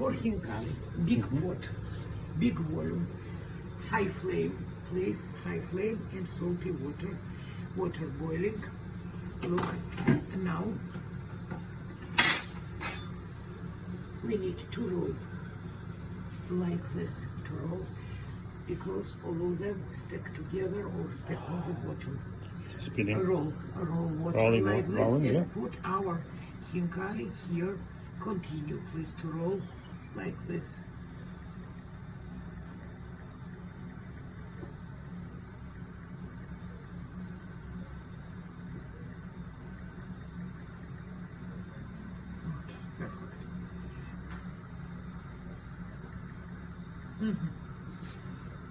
For Khinkali, big pot, big volume, high flame, please, high flame and salty water, water boiling. Look, now we need to roll like this, to roll, because all of them stick together or stick on the bottom. Spinning. Roll water Rolling, like this rolling, and yeah. put our Khinkali here. Continue, please, to roll like this.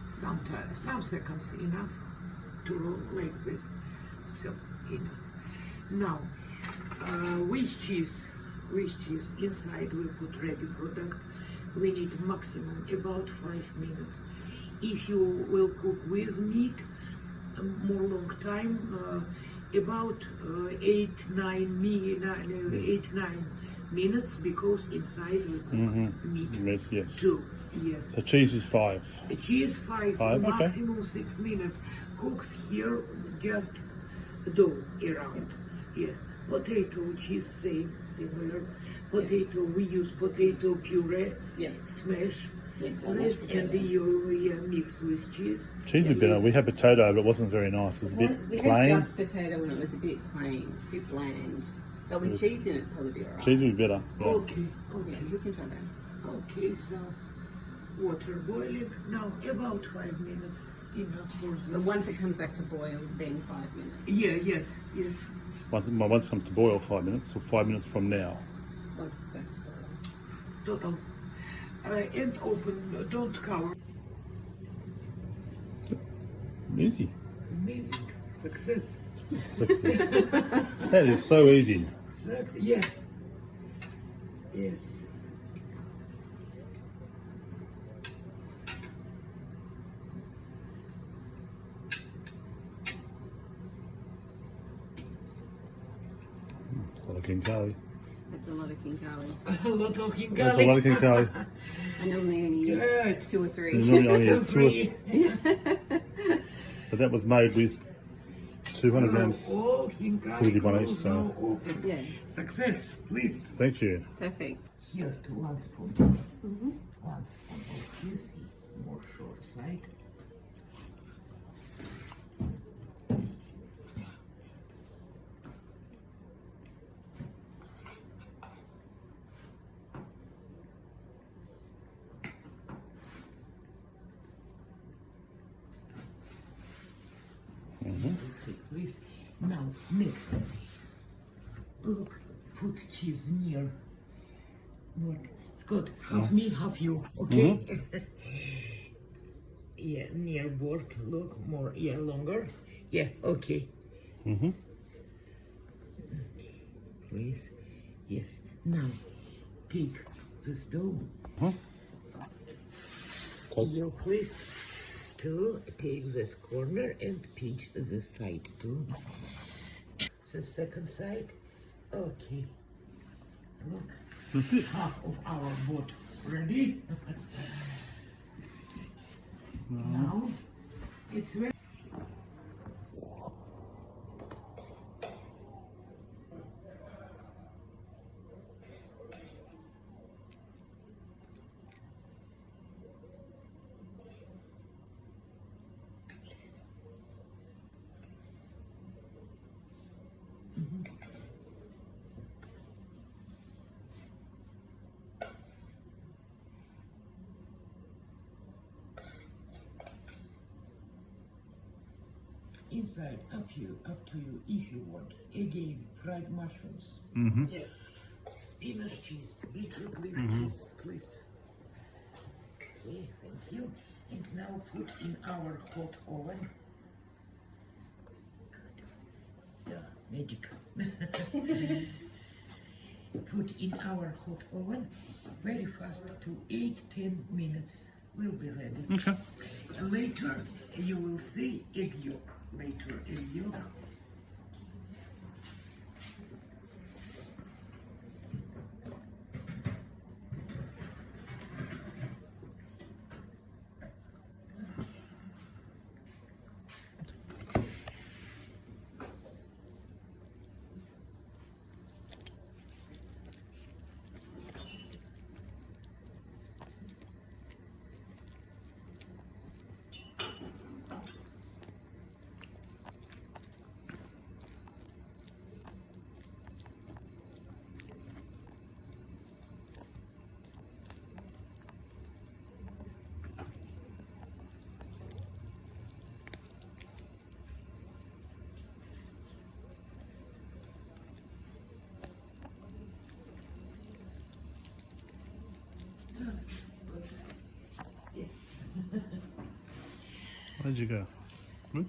Some seconds enough to roll like this. So enough. Now, with cheese inside we put ready product. We need maximum about 5 minutes. If you will cook with meat more long time, about 8-9 minutes, because inside we cook meat Yes. too. Yes. The cheese is 5. Cheese 5, Five, okay. maximum 6 minutes. Cooks here just dough around. Yes. Potato, cheese, similar. Potato, we use potato puree, smash. Yes, This and you mix with cheese. Cheese would be better. We had potato, but it wasn't very nice. It was a bit We plain. had just potato and it was a bit plain, a bit bland. But with cheese in it, it'd probably be alright. Cheese would be better. Yeah. Okay, Yeah, we can try that. okay, so water boiling. Now about 5 minutes enough for this. So once it comes back to boil, then 5 minutes. Yeah, yes. Once it comes to boil, 5 minutes, or 5 minutes from now. Once it's back to boil. Total. And open, don't cover. Easy. Amazing. Success. That is so easy. Yeah. Yes. A lot of Kinkalli. That's a lot of Kinkalli. A lot of Khinkali. That's a lot of Kinkalli. I normally only use Good. 2 or So 3. you normally only use 2 Three. but that was made with 200 grams. All Khinkali Including one each, clothes so- now open. Yeah, Success, please. Thank you. perfect. Here to 1 spoon. 1 spoon of cheese, more short side. Please, now mix. Look, put cheese near. Look, it's good. Half me, half you. Okay. Yeah, near board. Look more. Yeah, longer. Yeah. Okay. Please. Yes. Now, take this dough. You please to take this corner and pinch this side too. The second side. Okay. Look. Half of our boat ready. Now it's ready. Inside, up to you if you want. Again, fried mushrooms. Yeah. Spinach cheese, beetroot leaf cheese, please. Okay, thank you. And now put in our hot oven. Good. So, magic. Put in our hot oven very fast to 8-10 minutes. Will be ready. Okay. Later you will see egg yolk. Later egg yolk. How'd you go? Good?